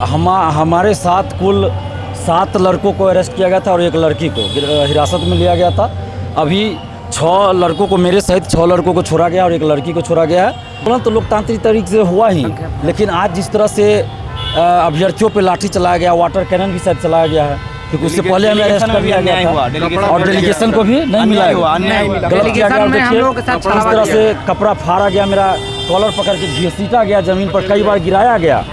हमारे साथ कुल 7 लड़कों को अरेस्ट किया गया था और एक लड़की को हिरासत में लिया गया था। अभी 6 लड़कों को, मेरे सहित 6 लड़कों को छोड़ा गया और एक लड़की को छोड़ा गया है। तुरंत तो लोकतांत्रिक तरीके से हुआ ही, लेकिन आज जिस तरह से अभ्यर्थियों पे लाठी चलाया गया, वाटर कैनन भी शायद चलाया गया है, क्योंकि उससे पहले हमें अरेस्ट कर लिया गया था और डेलीगेशन को भी नहीं मिला, गलत किया गया। देखिए इस तरह से कपड़ा फाड़ा गया, मेरा कॉलर पकड़ के घसीटा गया, ज़मीन पर कई बार गिराया गया,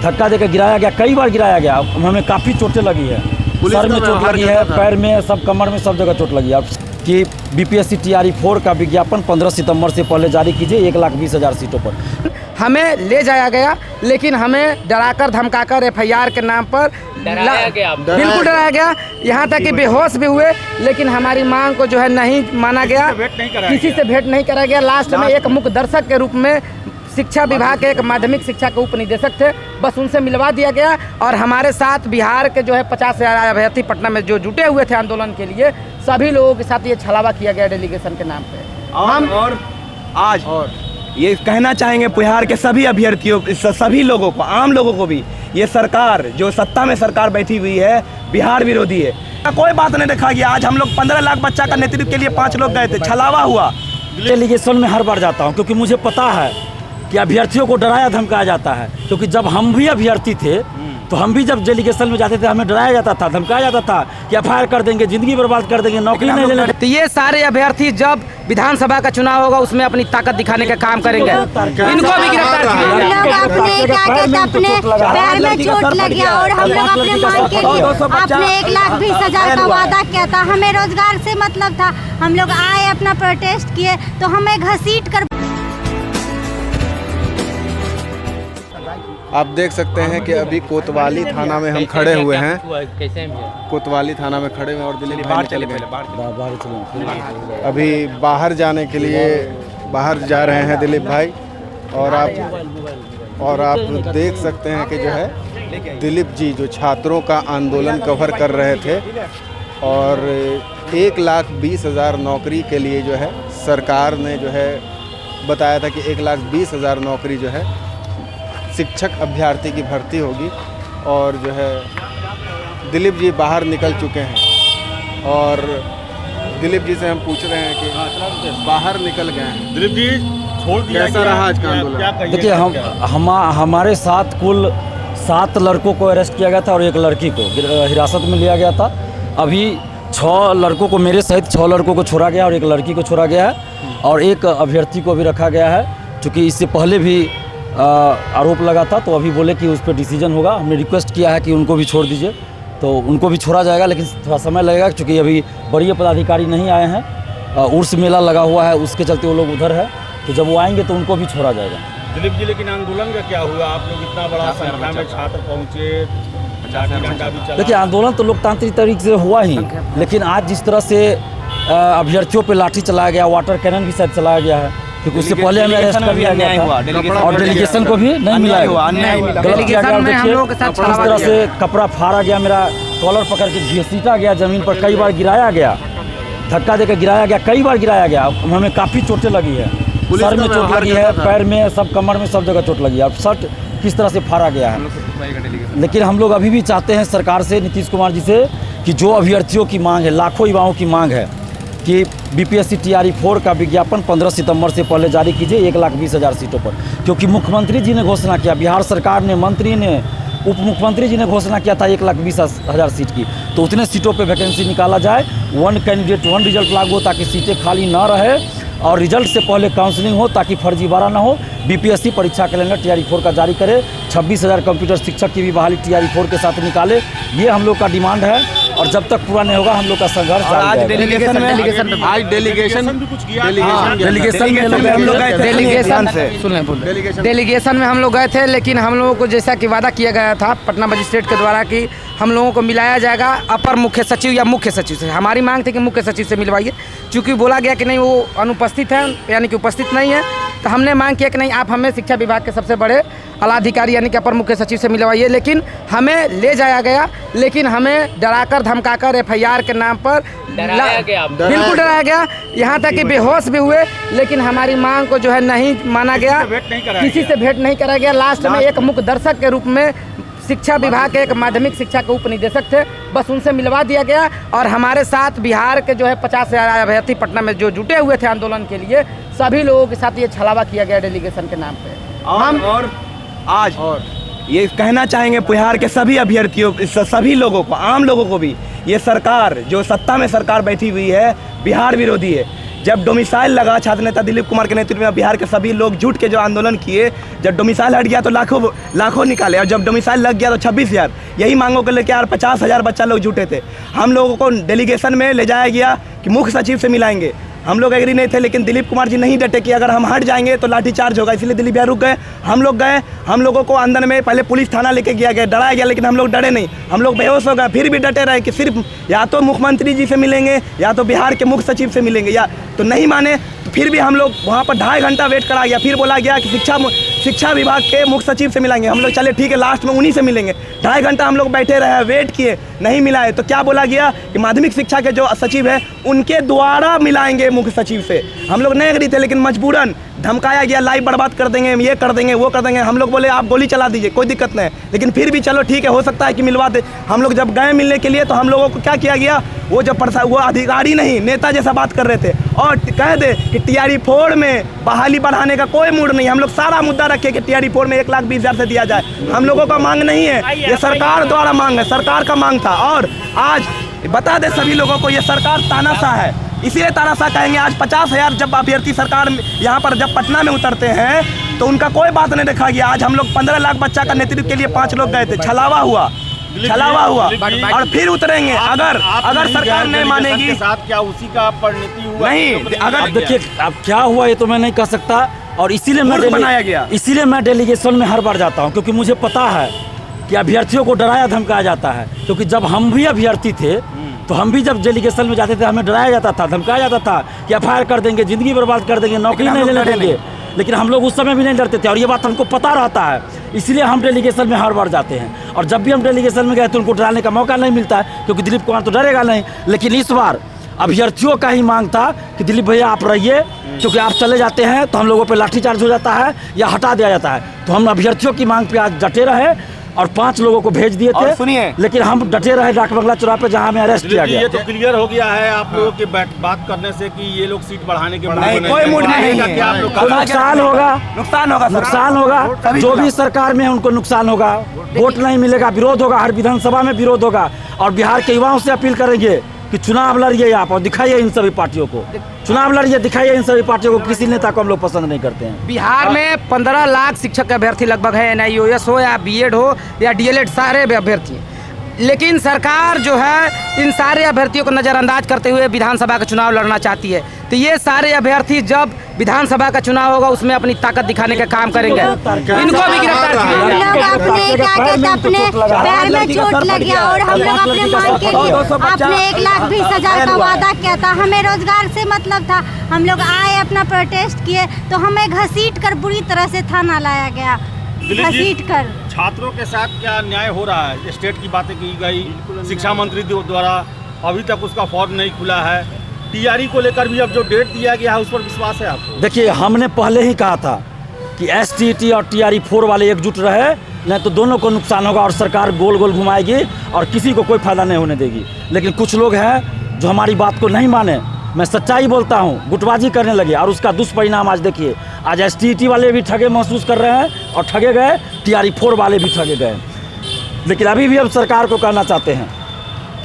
धक्का देकर गिराया गया, कई बार गिराया गया। हमें काफ़ी चोटें लगी है, सर में चोट लगी है, पैर में, सब कमर में, सब जगह चोट लगी है। कि बीपीएससी TRE 4 का विज्ञापन 15 सितंबर से पहले जारी कीजिए 1,20,000 सीटों पर। हमें ले जाया गया, लेकिन हमें डराकर धमकाकर FIR के नाम पर बिल्कुल डराया गया, यहाँ तक कि बेहोश भी हुए। लेकिन हमारी मांग को जो है नहीं माना गया, किसी से भेंट नहीं करा गया। लास्ट में एक मुख्य दर्शक के रूप में शिक्षा विभाग के एक माध्यमिक शिक्षा के उप निदेशक थे, बस उनसे मिलवा दिया गया। और हमारे साथ बिहार के जो है 50,000 अभ्यर्थी पटना में जो जुटे हुए थे आंदोलन के लिए, सभी लोगों के साथ ये छलावा किया गया डेलीगेशन के नाम पे। और आज ये कहना चाहेंगे बिहार के सभी अभ्यर्थियों, सभी लोगों को, आम लोगों को भी, ये सरकार जो सत्ता में सरकार बैठी हुई है बिहार विरोधी है। कोई बात नहीं रखा गया। आज हम लोग 15 लाख बच्चा का नेतृत्व के लिए 5 लोग गए थे, छलावा हुआ। डेलीगेशन में हर बार जाता हूँ, क्योंकि मुझे पता है कि अभ्यर्थियों को डराया धमकाया जाता है। क्योंकि जब हम भी अभ्यर्थी थे तो हम भी जब डेलीगेशन में जाते थे, हमें डराया जाता था, धमकाया जाता था कि FIR कर देंगे, जिंदगी बर्बाद कर देंगे, नौकरी नहीं लेने। तो ये सारे अभ्यर्थी जब विधानसभा का चुनाव होगा उसमें अपनी ताकत दिखाने का काम करेंगे। इनको भी गिरफ्तार अपने पैर में चोट लग गया और हम लोग अपने मांग के लिए आपने 1,20,000 का वादा किया था, हमें रोजगार से मतलब था। हम लोग आए, अपना प्रोटेस्ट किए, तो हमें घसीट कर। आप देख सकते हैं कि अभी कोतवाली थाना में हम खड़े हुए हैं। कोतवाली थाना में खड़े हुए और दिलीप भाई निकल गए। अभी बाहर जाने के लिए बाहर जा रहे हैं दिलीप भाई। और आप देख सकते हैं कि जो है दिलीप जी जो छात्रों का आंदोलन कवर कर रहे थे और 1,20,000 नौकरी के लिए जो है सरकार ने जो है बताया था कि 1,20,000 नौकरी जो है शिक्षक अभ्यर्थी की भर्ती होगी। और जो है दिलीप जी बाहर निकल चुके हैं और दिलीप जी से हम पूछ रहे हैं कि बाहर निकल गए हैं। दिलीप जी छोड़ दिया, कैसा रहा आज का आंदोलन? देखिए हमारे साथ कुल 7 लड़कों को अरेस्ट किया गया था और एक लड़की को हिरासत में लिया गया था। अभी 6 लड़कों को, मेरे सहित 6 लड़कों को छोड़ा गया और एक लड़की को छोड़ा गया है और एक अभ्यर्थी को भी रखा गया है। चूँकि इससे पहले भी आरोप लगा था, तो अभी बोले कि उस पर डिसीजन होगा। हमने रिक्वेस्ट किया है कि उनको भी छोड़ दीजिए, तो उनको भी छोड़ा जाएगा, लेकिन थोड़ा समय लगेगा क्योंकि अभी बड़े पदाधिकारी नहीं आए हैं। उर्स मेला लगा हुआ है, उसके चलते वो लोग उधर है, तो जब वो आएंगे तो उनको भी छोड़ा जाएगा। दिलीप जी, लेकिन आंदोलन का क्या हुआ? आप लोग इतना बड़ा संख्या में छात्र पहुँचे, देखिए आंदोलन तो लोकतांत्रिक तरीके से हुआ ही, लेकिन आज जिस तरह से अभ्यर्थियों पर लाठी चलाया गया, वाटर कैनन भी शायद चलाया गया है, क्योंकि उससे पहले हमें अरेस्ट कर लिया गया था और डेलीगेशन को भी नहीं मिला, गलत किया गया। देखिए इस तरह से कपड़ा फाड़ा गया, मेरा कॉलर पकड़ के घसीटा गया, ज़मीन पर कई बार गिराया गया, धक्का देकर गिराया गया, कई बार गिराया गया। हमें काफ़ी चोटें लगी है, सर में चोट लगी है, पैर में, सब कमर में, सब जगह चोट लगी है। और शर्ट किस तरह से फाड़ा गया है। लेकिन हम लोग अभी भी चाहते हैं सरकार से, नीतीश कुमार जी से, कि जो अभ्यर्थियों की मांग है, लाखों युवाओं की मांग है कि बीपीएससी TRE 4 का विज्ञापन 15 सितंबर से पहले जारी कीजिए 1,20,000 सीटों पर। क्योंकि मुख्यमंत्री जी ने घोषणा किया, बिहार सरकार ने, मंत्री ने, उप मुख्यमंत्री जी ने घोषणा किया था 1,20,000 सीट की, तो उतने सीटों पे वैकेंसी निकाला जाए, 1 कैंडिडेट 1 रिजल्ट लागू हो, ताकि सीटें खाली ना रहे और रिजल्ट से पहले काउंसलिंग हो, ताकि फर्जीवाड़ा ना हो। बीपीएससी परीक्षा कैलेंडर TRE 4 का जारी करे, 26,000 कंप्यूटर शिक्षक की भी बहाली TRE 4 के साथ निकाले। ये हम लोग का डिमांड है और जब तक पूरा नहीं होगा हम लोग का संघर्ष। आज डेलीगेशन में हम लोग डेलीगेशन में हम लोग गए थे, लेकिन हम लोगों को जैसा कि वादा किया गया था पटना मजिस्ट्रेट के द्वारा कि हम लोगों को मिलाया जाएगा अपर मुख्य सचिव या मुख्य सचिव से। हमारी मांग थी कि मुख्य सचिव से मिलवाइए, चूँकि बोला गया कि नहीं वो अनुपस्थित है, यानी कि उपस्थित नहीं है। तो हमने मांग किया कि नहीं, आप हमें शिक्षा विभाग के सबसे बड़े आलाधिकारी यानी कि अपर मुख्य सचिव से मिलवाइए। लेकिन हमें ले जाया गया, लेकिन हमें डराकर धमकाकर FIR के नाम पर बिल्कुल डराया गया, यहाँ तक कि बेहोश भी हुए। लेकिन हमारी मांग को जो है नहीं माना गया, किसी से भेंट नहीं करा गया। लास्ट में एक मुख्य दर्शक के रूप में शिक्षा विभाग के एक माध्यमिक शिक्षा के उप निदेशक थे, बस उनसे मिलवा दिया गया। और हमारे साथ बिहार के जो है 50,000 अभ्यर्थी पटना में जो जुटे हुए थे आंदोलन के लिए, सभी लोगों के साथ ये छलावा किया गया डेलीगेशन के नाम पे। और आज ये कहना चाहेंगे बिहार के सभी अभ्यर्थियों, सभी लोगों को, आम लोगों को भी, ये सरकार जो सत्ता में सरकार बैठी हुई है बिहार विरोधी है। जब डोमिसाइल लगा छात्र नेता दिलीप कुमार के नेतृत्व में बिहार के सभी लोग जुट के जो आंदोलन किए, जब डोमिसाइल हट गया तो लाखों निकाले, और जब डोमिसाइल लग गया तो 26,000, यही मांगों को लेकर यार 50,000 बच्चा लोग जुटे थे। हम लोगों को डेलीगेशन में ले जाया गया कि मुख्य सचिव से मिलाएंगे, हम लोग एग्री नहीं थे, लेकिन दिलीप कुमार जी नहीं डटे कि अगर हम हट जाएंगे तो लाठीचार्ज होगा, इसलिए दिलीप भैया रुक गए। हम लोग गए, हम लोगों को अंदर में पहले पुलिस थाना लेके गया गया, डराया गया, लेकिन हम लोग डरे नहीं, हम लोग बेहोश हो गए, फिर भी डटे रहे कि सिर्फ या तो मुख्यमंत्री जी से मिलेंगे या तो बिहार के मुख्य सचिव से मिलेंगे, या तो नहीं माने तो फिर भी हम लोग वहाँ पर 2.5 घंटा वेट करा गया। फिर बोला गया कि शिक्षा विभाग के मुख्य सचिव से मिलाएंगे। हम लोग चले ठीक है, लास्ट में उन्हीं से मिलेंगे। 2.5 घंटा हम लोग बैठे रहे, वेट किए, नहीं मिलाए तो क्या बोला गया कि माध्यमिक शिक्षा के जो सचिव है उनके द्वारा मिलाएंगे मुख्य सचिव से। हम लोग नहीं एग्री थे, लेकिन मजबूरन धमकाया गया, लाइव बर्बाद कर देंगे, ये कर देंगे, वो कर देंगे। हम लोग बोले आप गोली चला दीजिए, कोई दिक्कत नहीं, लेकिन फिर भी चलो ठीक है, हो सकता है कि मिलवा दे। हम लोग जब गए मिलने के लिए तो हम लोगों को क्या किया गया, वो अधिकारी नहीं नेता जैसा बात कर रहे थे और कह दे कि टीआरई 4 में बहाली बढ़ाने का कोई मूड नहीं। हम लोग सारा मुद्दा रखे कि टीआरई 4 में 1,20,000 से दिया जाए। हम लोगों का मांग नहीं है, ये सरकार द्वारा मांग है, सरकार का मांग था। और आज बता दे सभी लोगों को, ये सरकार तानाशाह है, इसीलिए तानाशाह कहेंगे। आज 50,000 जब अभ्यर्थी सरकार यहाँ पर जब पटना में उतरते हैं तो उनका कोई बात नहीं देखा गया। आज हम लोग 15 लाख बच्चा का नेतृत्व के लिए 5 लोग गए थे, छलावा हुआ और फिर उतरेंगे। अगर सरकार नहीं मानेगी, साथ क्या उसी का परिणति हुआ नहीं, अगर देखिए अब क्या हुआ ये तो मैं नहीं कह सकता, और इसीलिए बनाया गया, इसीलिए मैं डेलीगेशन में हर बार जाता हूँ, क्योंकि मुझे पता है कि अभ्यर्थियों को डराया धमकाया जाता है। क्योंकि जब हम भी अभ्यर्थी थे तो हम भी जब डेलीगेशन में जाते थे, हमें डराया जाता था, धमकाया जाता था कि FIR कर देंगे, ज़िंदगी बर्बाद कर देंगे, नौकरी नहीं लेने देंगे। लेकिन हम लोग उस समय भी नहीं डरते थे, और ये बात हमको पता रहता है, इसलिए हम डेलीगेशन में हर बार जाते हैं। और जब भी हम डेलीगेशन में गए तो उनको डराने का मौका नहीं मिलता है, क्योंकि दिलीप कुमार तो डरेगा नहीं। लेकिन इस बार अभ्यर्थियों का ही मांग था कि दिलीप भैया आप रहिए, क्योंकि आप चले जाते हैं तो हम लोगों पे लाठीचार्ज हो जाता है या हटा दिया जाता है। तो हम अभ्यर्थियों की मांग पे आज डटे रहे और 5 लोगों को भेज दिए थे। सुनिए, लेकिन हम डटे रहे डाक बंगला चौराहे पे, जहाँ हमें अरेस्ट किया गया। ये तो क्लियर हो गया है आप लोगों के बात करने से कि ये लोग सीट बढ़ाने के नहीं, कोई मूड नहीं है। क्या आप लोग तो नुकसान होगा, जो भी सरकार में है उनको नुकसान होगा, वोट नहीं मिलेगा, विरोध होगा, हर विधानसभा में विरोध होगा। और बिहार के युवाओं से अपील करेंगे कि चुनाव लड़िए आप और दिखाइए इन सभी पार्टियों को, चुनाव लड़िए, दिखाइए इन सभी पार्टियों को। किसी नेता को हम लोग पसंद नहीं करते हैं। बिहार में 15 लाख शिक्षक अभ्यर्थी लगभग है, NIOS हो या BEd हो या DLEd, सारे अभ्यर्थी। लेकिन सरकार जो है इन सारे अभ्यर्थियों को नज़रअंदाज करते हुए विधानसभा का चुनाव लड़ना चाहती है। तो ये सारे अभ्यर्थी जब विधानसभा का चुनाव होगा उसमें अपनी ताकत दिखाने का काम करेंगे। इनको भी गिरफ्तार हम लोग अपने क्या कहते अपने पैर में चोट लग गया, और हम लोग अपने मांग के लिए आपने 1,20,000 का वादा किया था, हमें रोजगार से मतलब था। हम लोग आए, अपना प्रोटेस्ट किए, तो हमें घसीट कर बुरी तरह से थाना लाया गया, घसीट कर। छात्रों के साथ क्या न्याय हो रहा है? स्टेट की बातें की गई, शिक्षा मंत्री द्वारा अभी तक उसका फॉर्म नहीं खुला है। टीआरई को लेकर भी अब जो डेट दिया गया है उस पर विश्वास है आपको? देखिए, हमने पहले ही कहा था कि STT और TRE 4 वाले एकजुट रहे, नहीं तो दोनों को नुकसान होगा और सरकार गोल गोल घुमाएगी और किसी को कोई फायदा नहीं होने देगी। लेकिन कुछ लोग हैं जो हमारी बात को नहीं माने, मैं सच्चाई बोलता हूँ, गुटबाजी करने लगे, और उसका दुष्परिणाम आज देखिए। आज STT वाले भी ठगे महसूस कर रहे हैं और ठगे गए, TRE 4 वाले भी ठगे गए। लेकिन अभी भी हम सरकार को कहना चाहते हैं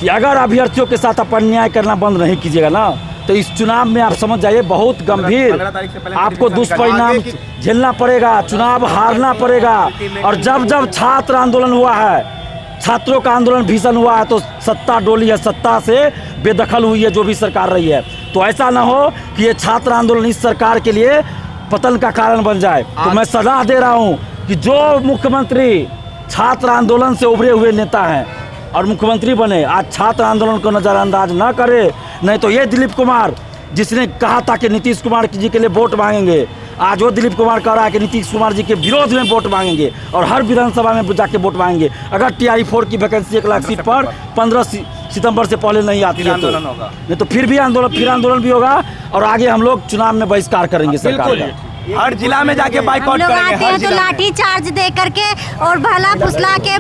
कि अगर अभ्यर्थियों के साथ अपन न्याय करना बंद नहीं कीजिएगा ना, तो इस चुनाव में आप समझ जाइए बहुत गंभीर आपको दुष्परिणाम झेलना पड़ेगा, चुनाव हारना पड़ेगा। और जब जब छात्र आंदोलन हुआ है, छात्रों का आंदोलन भीषण हुआ है, तो सत्ता डोली है, सत्ता से बेदखल हुई है जो भी सरकार रही है। तो ऐसा ना हो कि ये छात्र आंदोलन इस सरकार के लिए पतन का कारण बन जाए। तो मैं सलाह दे रहा हूँ कि जो मुख्यमंत्री छात्र आंदोलन से उभरे हुए नेता हैं और मुख्यमंत्री बने, आज छात्र आंदोलन को नज़रअंदाज न करे। नहीं तो ये दिलीप कुमार जिसने कहा था कि नीतीश कुमार जी के लिए वोट मांगेंगे, आज वो दिलीप कुमार कह रहा है कि नीतीश कुमार जी के विरोध में वोट मांगेंगे और हर विधानसभा में जाके वोट मांगेंगे। अगर TRE 4 की वैकेंसी 1 लाख सीट पर 15 सितंबर से पहले नहीं आती है तो नहीं तो फिर आंदोलन भी होगा और आगे हम लोग चुनाव में बहिष्कार करेंगे सरकार का। हर जिला में जाके बाइकआउट लोग करेंगे आते हर हैं तो जिला में। लाठी चार्ज दे करके और भला फुसला के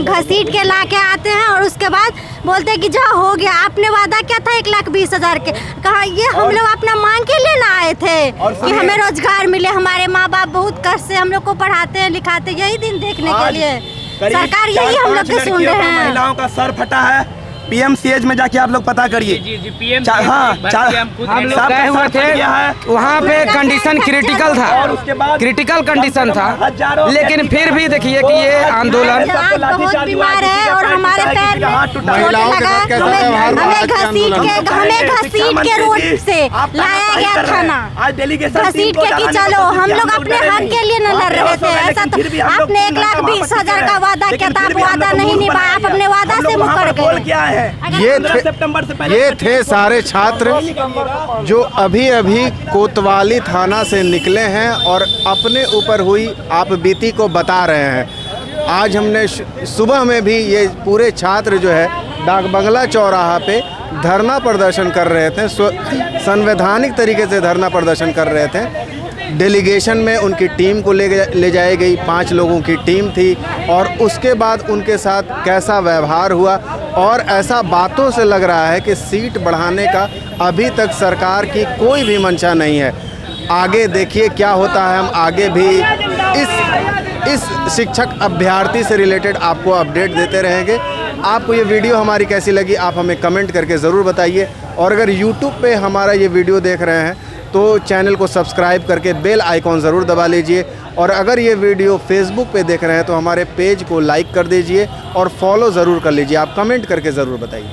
घसीट के ला के आते हैं और उसके बाद बोलते हैं कि जा हो गया। आपने वादा किया था 1,20,000 के, कहा ये हम लोग अपना मांग के लिए ना आए थे कि हमें रोजगार मिले। हमारे माँ बाप बहुत कष्ट से हम लोग को पढ़ाते हैं लिखाते, यही दिन देखने के लिए सरकार यही हम लोग के सुन रहे हैं। महिलाओं का सर फटा है, पीएमसीएच में जाके आप लोग पता करिए। हाँ, हम लोग गए हुए थे, वहाँ पे कंडीशन क्रिटिकल था, क्रिटिकल कंडीशन था, लेकिन फिर भी देखिए कि ये आंदोलन बहुत बीमार है और हमारे पैर में चोट महिलाओं के लगा। साथ कैसा व्यवहार हुआ हमें आज के घसीट के रोड से लाया गया थाना, घसीट के कि चलो हम लोग अपने हक के लिए न लड़ रहे थे। ऐसा तो आपने 1,20,000 का वादा किया था, आप वादा नहीं निभाया, आप अपने वादा से मुकर गए। ये थे सारे छात्र जो अभी अभी कोतवाली थाना से निकले हैं और अपने ऊपर हुई आप बीती को बता रहे हैं। आज हमने सुबह में भी ये पूरे छात्र जो है डाक बंगला चौराहा पे धरना प्रदर्शन कर रहे थे, संवैधानिक तरीके से धरना प्रदर्शन कर रहे थे। डेलीगेशन में उनकी टीम को ले जाई गई, 5 लोगों की टीम थी और उसके बाद उनके साथ कैसा व्यवहार हुआ और ऐसा बातों से लग रहा है कि सीट बढ़ाने का अभी तक सरकार की कोई भी मंशा नहीं है। आगे देखिए क्या होता है, हम आगे भी इस शिक्षक अभ्यर्थी से रिलेटेड आपको अपडेट देते रहेंगे। आपको ये वीडियो हमारी कैसी लगी आप हमें कमेंट करके ज़रूर बताइए और अगर YouTube पे हमारा ये वीडियो देख रहे हैं तो चैनल को सब्सक्राइब करके बेल आइकॉन ज़रूर दबा लीजिए और अगर ये वीडियो फेसबुक पे देख रहे हैं तो हमारे पेज को लाइक कर दीजिए और फॉलो ज़रूर कर लीजिए। आप कमेंट करके ज़रूर बताइए।